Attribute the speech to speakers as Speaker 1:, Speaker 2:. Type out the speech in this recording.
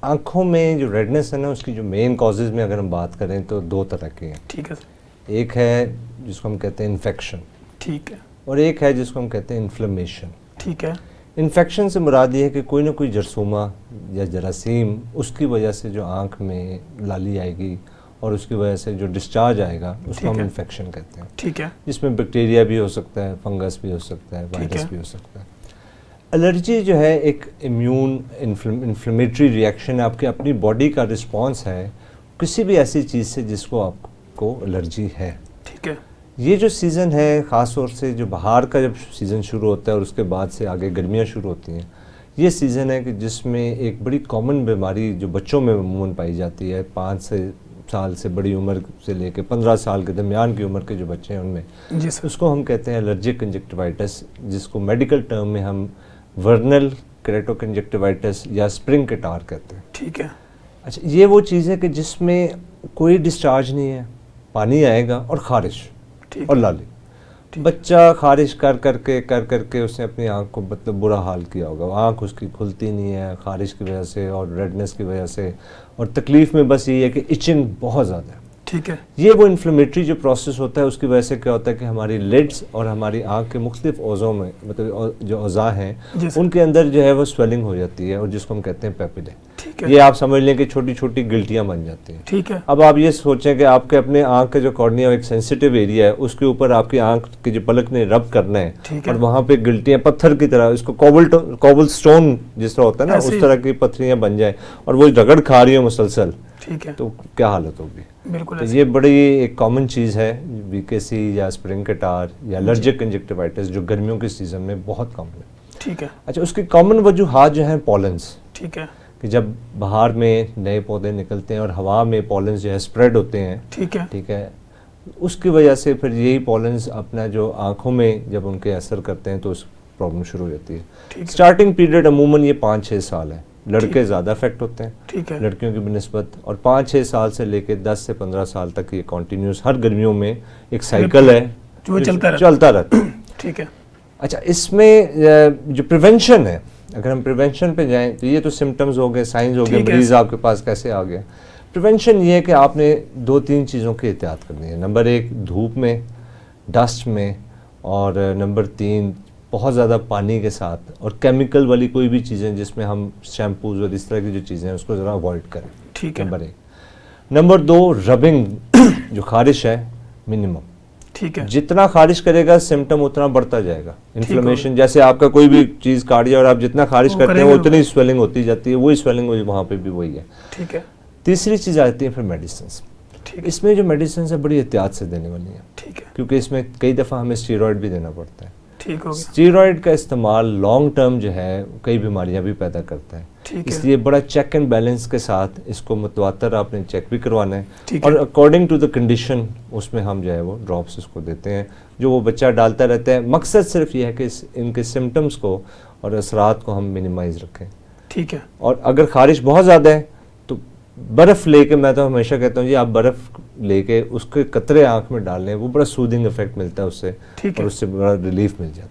Speaker 1: आँखों में जो रेडनेस है ना, उसकी जो मेन कॉजेज़ में अगर हम बात करें तो दो तरह की हैं।
Speaker 2: ठीक है सर।
Speaker 1: एक है जिसको हम कहते हैं इन्फेक्शन,
Speaker 2: ठीक है।
Speaker 1: और एक है जिसको हम कहते हैं इन्फ्लेमेशन।
Speaker 2: ठीक है।
Speaker 1: इन्फेक्शन से मुराद ये है कि कोई ना कोई जरसूमा या जरासीम उसकी वजह से जो आँख में लाली आएगी और उसकी वजह से जो डिस्चार्ज आएगा उसको हम इन्फेक्शन कहते हैं।
Speaker 2: ठीक है।
Speaker 1: जिसमें बैक्टीरिया भी हो सकता है, फंगस भी हो सकता है, वायरस भी हो सकता है। एलर्जी जो है एक इम्यून इन्फ्लेमेटरी रिएक्शन है, आपकी अपनी बॉडी का रिस्पॉन्स है किसी भी ऐसी चीज़ से जिसको आपको एलर्जी है।
Speaker 2: ठीक है।
Speaker 1: ये जो सीज़न है, ख़ास तौर से जो बाहर का जब सीज़न शुरू होता है और उसके बाद से आगे गर्मियाँ शुरू होती हैं, ये सीज़न है कि जिसमें एक बड़ी कॉमन बीमारी जो बच्चों में अमूमन पाई जाती है, 5 साल से बड़ी उम्र से लेकर 15 साल के दरमियान की उम्र के जो बच्चे हैं उनमें,
Speaker 2: जी सर।
Speaker 1: उसको हम कहते हैं एलर्जिक कंजक्टिवाइटिस, जिसको मेडिकल टर्म में हम वर्नल केरेटोकंजक्टिवाइटिस या स्प्रिंग कैटार कहते हैं।
Speaker 2: ठीक है।
Speaker 1: अच्छा, ये वो चीज़ है कि जिसमें कोई डिस्चार्ज नहीं है, पानी आएगा और ख़ारिश और लाली। बच्चा ख़ारिश कर करके उसने अपनी आँख को मतलब बुरा हाल किया होगा, आँख उसकी खुलती नहीं है ख़ारिश की वजह से और रेडनेस की वजह से, और तकलीफ़ में बस ये है कि इचिंग बहुत ज़्यादा है।
Speaker 2: ठीक है।
Speaker 1: ये वो इन्फ्लेमेटरी जो प्रोसेस होता है उसकी वजह से क्या होता है कि हमारी लिड्स और हमारी आँख के मुख्तलिफ औज़ों में, मतलब जो औज़ा हैं उनके अंदर जो है वो स्वेलिंग हो जाती है और जिसको हम कहते हैं पेपिले। ये आप समझ लें कि छोटी छोटी गिल्टियाँ बन जाती हैं।
Speaker 2: ठीक है।
Speaker 1: अब आप ये सोचें कि आपके अपने आँख के जो कॉर्निया एक सेंसिटिव एरिया है, उसके ऊपर आपकी आँख की जो पलक ने रब करना है और वहाँ पे गिल्टियाँ पत्थर की तरह, इसको कोबल स्टोन जिस तरह होता है ना, उस तरह की पत्थरियाँ बन जाए और वो रगड़ खा रही हो मुसलसल,
Speaker 2: ठीक है,
Speaker 1: तो क्या हालत होगी।
Speaker 2: बिल्कुल।
Speaker 1: तो ये बड़ी एक कॉमन चीज़ है, वीकेसी या स्प्रिंग कैटार या एलर्जिक कंजक्टिवाइटिस जो गर्मियों के सीज़न में बहुत कॉमन है।
Speaker 2: ठीक है।
Speaker 1: अच्छा, उसकी कॉमन वजूहात जो हैं पॉलन्स।
Speaker 2: ठीक है।
Speaker 1: कि जब बाहर में नए पौधे निकलते हैं और हवा में पॉलन्स जो है स्प्रेड होते हैं।
Speaker 2: ठीक है।
Speaker 1: ठीक है, उसकी वजह से फिर यही पॉलन्स अपना जो आँखों में जब उनके असर करते हैं तो उस प्रॉब्लम शुरू हो जाती है। स्टार्टिंग पीरियड अमूमन ये 5-6 साल है, लड़के ज़्यादा अफेक्ट होते हैं।
Speaker 2: ठीक है।
Speaker 1: लड़कियों की बनस्बत, और 5-6 साल से लेकर 10 से 15 साल तक ये कॉन्टीन्यूस हर गर्मियों में एक साइकिल है
Speaker 2: जो
Speaker 1: चलता रहता है।
Speaker 2: ठीक है।
Speaker 1: अच्छा, इसमें जो प्रिवेंशन है, अगर हम प्रिवेंशन पे जाएं तो ये तो सिम्टम्स हो गए, साइंस हो गए, मरीज आपके पास कैसे आ गया। प्रिवेंशन ये है कि आपने 2-3 चीज़ों की एहतियात करनी है। नंबर 1 धूप में, डस्ट में, और नंबर 3 बहुत ज़्यादा पानी के साथ, और केमिकल वाली कोई भी चीज़ें जिसमें हम शैम्पूज और इस तरह की जो चीज़ें हैं उसको ज़रा अवॉइड करें।
Speaker 2: ठीक है।
Speaker 1: नंबर 1। नंबर 2 रबिंग जो खारिश है मिनिमम।
Speaker 2: ठीक है।
Speaker 1: जितना खारिश करेगा सिम्टम उतना बढ़ता जाएगा। इन्फ्लेमेशन जैसे आपका कोई भी चीज़ काट जाए और आप जितना खारिश करते हैं उतनी स्वेलिंग होती जाती है, वही स्वेलिंग वहाँ पे भी वही है।
Speaker 2: ठीक है।
Speaker 1: तीसरी चीज़ आती है फिर मेडिसिन। इसमें जो मेडिसिन है बड़ी एहतियात से देने वाली है।
Speaker 2: ठीक है।
Speaker 1: क्योंकि इसमें कई दफ़ा हमें स्टीरॉयड भी देना पड़ता है।
Speaker 2: ठीक हो गया।
Speaker 1: स्टीरॉयड का इस्तेमाल लॉन्ग टर्म जो है कई बीमारियां भी पैदा करता है। इसलिए बड़ा चेक एंड बैलेंस के साथ इसको मुतवातर आपने चेक भी करवाना है और अकॉर्डिंग टू द कंडीशन उसमें हम जो है वो ड्रॉप्स इसको देते हैं जो वो बच्चा डालता रहता है। मकसद सिर्फ ये है कि इनके सिम्टम्स को और असरात को हम मिनिमाइज रखें।
Speaker 2: ठीक है।
Speaker 1: और अगर खारिश बहुत ज़्यादा है तो बर्फ़ लेके, मैं तो हमेशा कहता हूँ जी आप बर्फ़ लेके उसके कतरे आँख में डाल लें, वो बड़ा सूदिंग इफेक्ट मिलता है उससे और उससे बड़ा रिलीफ मिल जाता है।